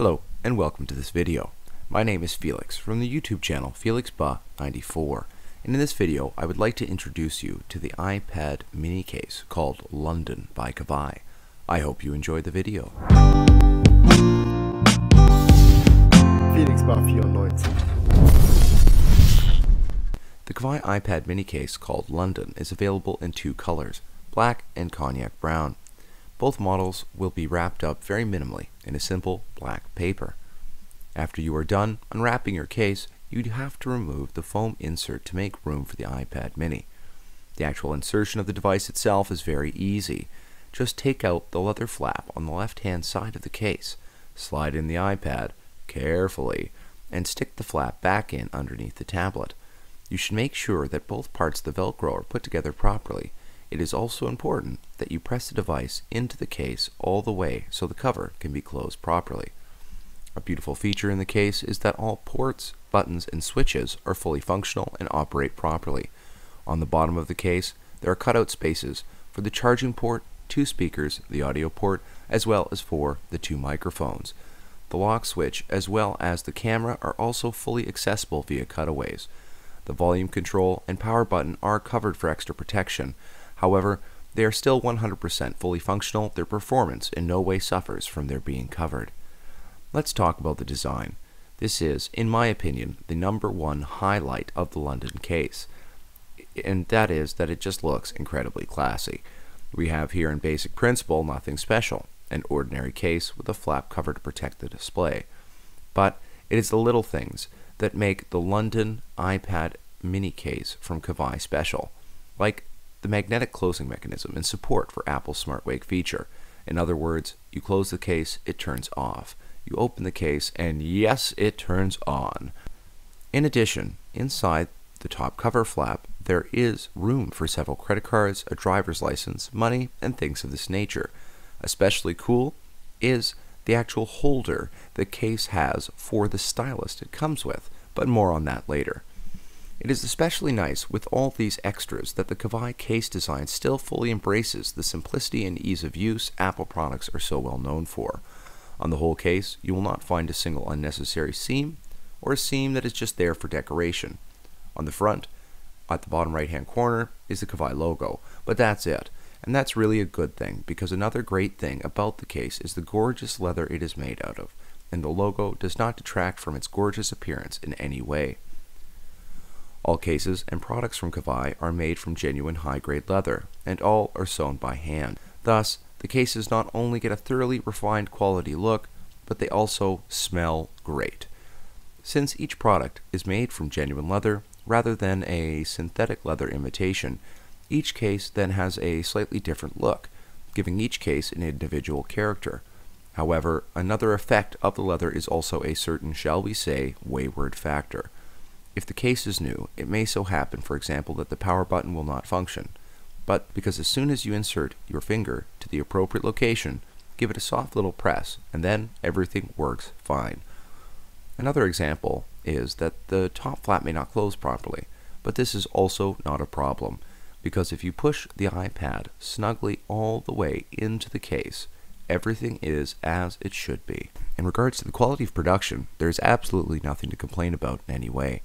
Hello and welcome to this video. My name is Felix from the YouTube channel felixba94, and in this video I would like to introduce you to the iPad mini case called London by KAVAJ. I hope you enjoy the video. felixba94. The KAVAJ iPad mini case called London is available in two colors, black and cognac brown. Both models will be wrapped up very minimally in a simple black paper. After you are done unwrapping your case, you'd have to remove the foam insert to make room for the iPad mini. The actual insertion of the device itself is very easy. Just take out the leather flap on the left-hand side of the case, slide in the iPad carefully, and stick the flap back in underneath the tablet. You should make sure that both parts of the Velcro are put together properly. It is also important that you press the device into the case all the way so the cover can be closed properly. A beautiful feature in the case is that all ports, buttons, and switches are fully functional and operate properly. On the bottom of the case, there are cutout spaces for the charging port, two speakers, the audio port, as well as for the two microphones. The lock switch as well as the camera are also fully accessible via cutaways. The volume control and power button are covered for extra protection. However, they are still 100% fully functional. Their performance in no way suffers from their being covered. Let's talk about the design. This is, in my opinion, the #1 highlight of the London case, and that is that it just looks incredibly classy. We have here in basic principle nothing special, an ordinary case with a flap cover to protect the display. But it is the little things that make the London iPad mini case from KAVAJ special, like the magnetic closing mechanism and support for Apple's Smart Wake feature. In other words, you close the case, it turns off. You open the case, and yes, it turns on. In addition, inside the top cover flap, there is room for several credit cards, a driver's license, money, and things of this nature. Especially cool is the actual holder the case has for the stylus it comes with, but more on that later. It is especially nice with all these extras that the KAVAJ case design still fully embraces the simplicity and ease of use Apple products are so well known for. On the whole case, you will not find a single unnecessary seam, or a seam that is just there for decoration. On the front, at the bottom right-hand corner, is the KAVAJ logo, but that's it. And that's really a good thing, because another great thing about the case is the gorgeous leather it is made out of, and the logo does not detract from its gorgeous appearance in any way. All cases and products from KAVAJ are made from genuine high-grade leather, and all are sewn by hand. Thus, the cases not only get a thoroughly refined quality look, but they also smell great. Since each product is made from genuine leather rather than a synthetic leather imitation, each case then has a slightly different look, giving each case an individual character. However, another effect of the leather is also a certain, shall we say, wayward factor. If the case is new, it may so happen, for example, that the power button will not function. But because as soon as you insert your finger to the appropriate location, give it a soft little press, and then everything works fine. Another example is that the top flap may not close properly, but this is also not a problem, because if you push the iPad snugly all the way into the case, everything is as it should be. In regards to the quality of production, there is absolutely nothing to complain about in any way.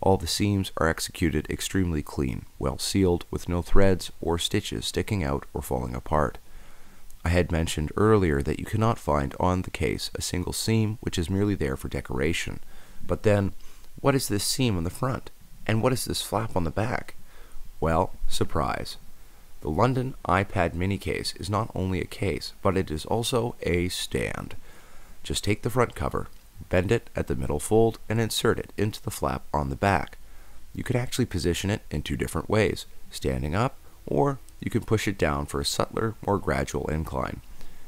All the seams are executed extremely clean, well sealed, with no threads or stitches sticking out or falling apart. I had mentioned earlier that you cannot find on the case a single seam, which is merely there for decoration. But then, what is this seam on the front? And what is this flap on the back? Well, surprise. The London iPad mini case is not only a case, but it is also a stand. Just take the front cover, bend it at the middle fold, and insert it into the flap on the back. You could actually position it in two different ways, standing up, or you can push it down for a subtler, more gradual incline.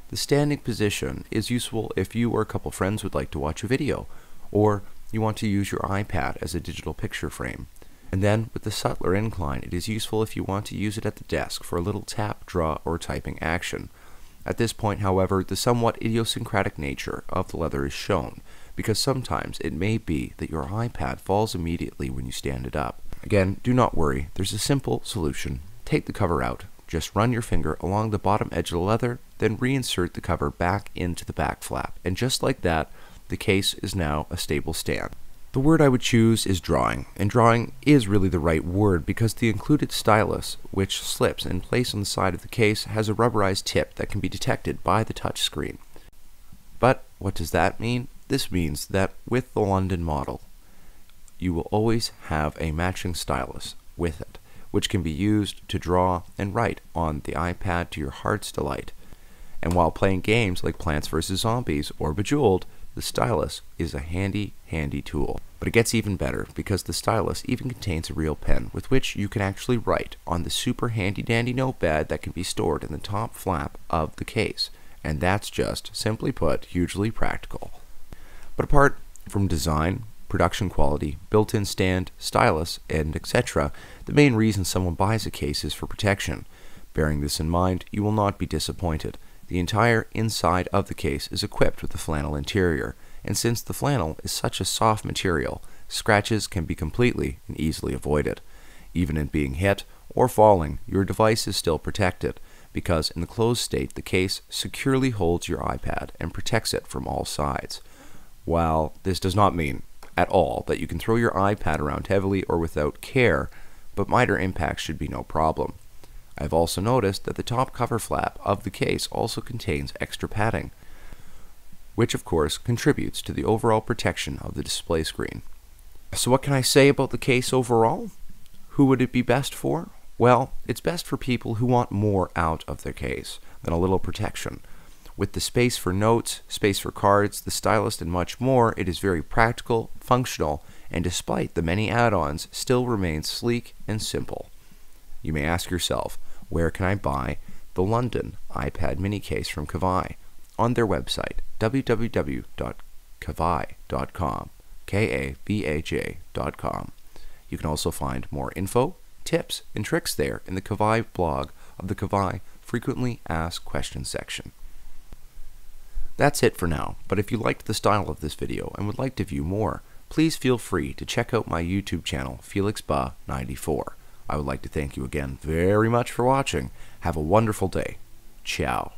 The standing position is useful if you or a couple friends would like to watch a video, or you want to use your iPad as a digital picture frame. And then, with the subtler incline, it is useful if you want to use it at the desk for a little tap, draw, or typing action. At this point, however, the somewhat idiosyncratic nature of the leather is shown, because sometimes it may be that your iPad falls immediately when you stand it up. Again, do not worry, there's a simple solution. Take the cover out, just run your finger along the bottom edge of the leather, then reinsert the cover back into the back flap, and just like that, the case is now a stable stand. The word I would choose is drawing, and drawing is really the right word because the included stylus, which slips in place on the side of the case, has a rubberized tip that can be detected by the touch screen. But what does that mean? This means that with the London model, you will always have a matching stylus with it, which can be used to draw and write on the iPad to your heart's delight. And while playing games like Plants vs. Zombies or Bejeweled, the stylus is a handy tool. But it gets even better because the stylus even contains a real pen with which you can actually write on the super handy dandy notepad that can be stored in the top flap of the case. And that's just, simply put, hugely practical. But apart from design, production quality, built-in stand, stylus, and etc., the main reason someone buys a case is for protection. Bearing this in mind, you will not be disappointed. The entire inside of the case is equipped with a flannel interior, and since the flannel is such a soft material, scratches can be completely and easily avoided. Even in being hit or falling, your device is still protected, because in the closed state the case securely holds your iPad and protects it from all sides. While this does not mean at all that you can throw your iPad around heavily or without care, but minor impacts should be no problem. I've also noticed that the top cover flap of the case also contains extra padding, which of course contributes to the overall protection of the display screen. So what can I say about the case overall? Who would it be best for? Well, it's best for people who want more out of their case than a little protection. With the space for notes, space for cards, the stylus, and much more, it is very practical, functional, and despite the many add-ons, still remains sleek and simple. You may ask yourself, where can I buy the London iPad mini case from KAVAJ? On their website, www.kavaj.com, KAVAJ.com. You can also find more info, tips, and tricks there in the KAVAJ blog of the KAVAJ Frequently Asked Questions section. That's it for now, but if you liked the style of this video and would like to view more, please feel free to check out my YouTube channel, felixba94. I would like to thank you again very much for watching. Have a wonderful day. Ciao.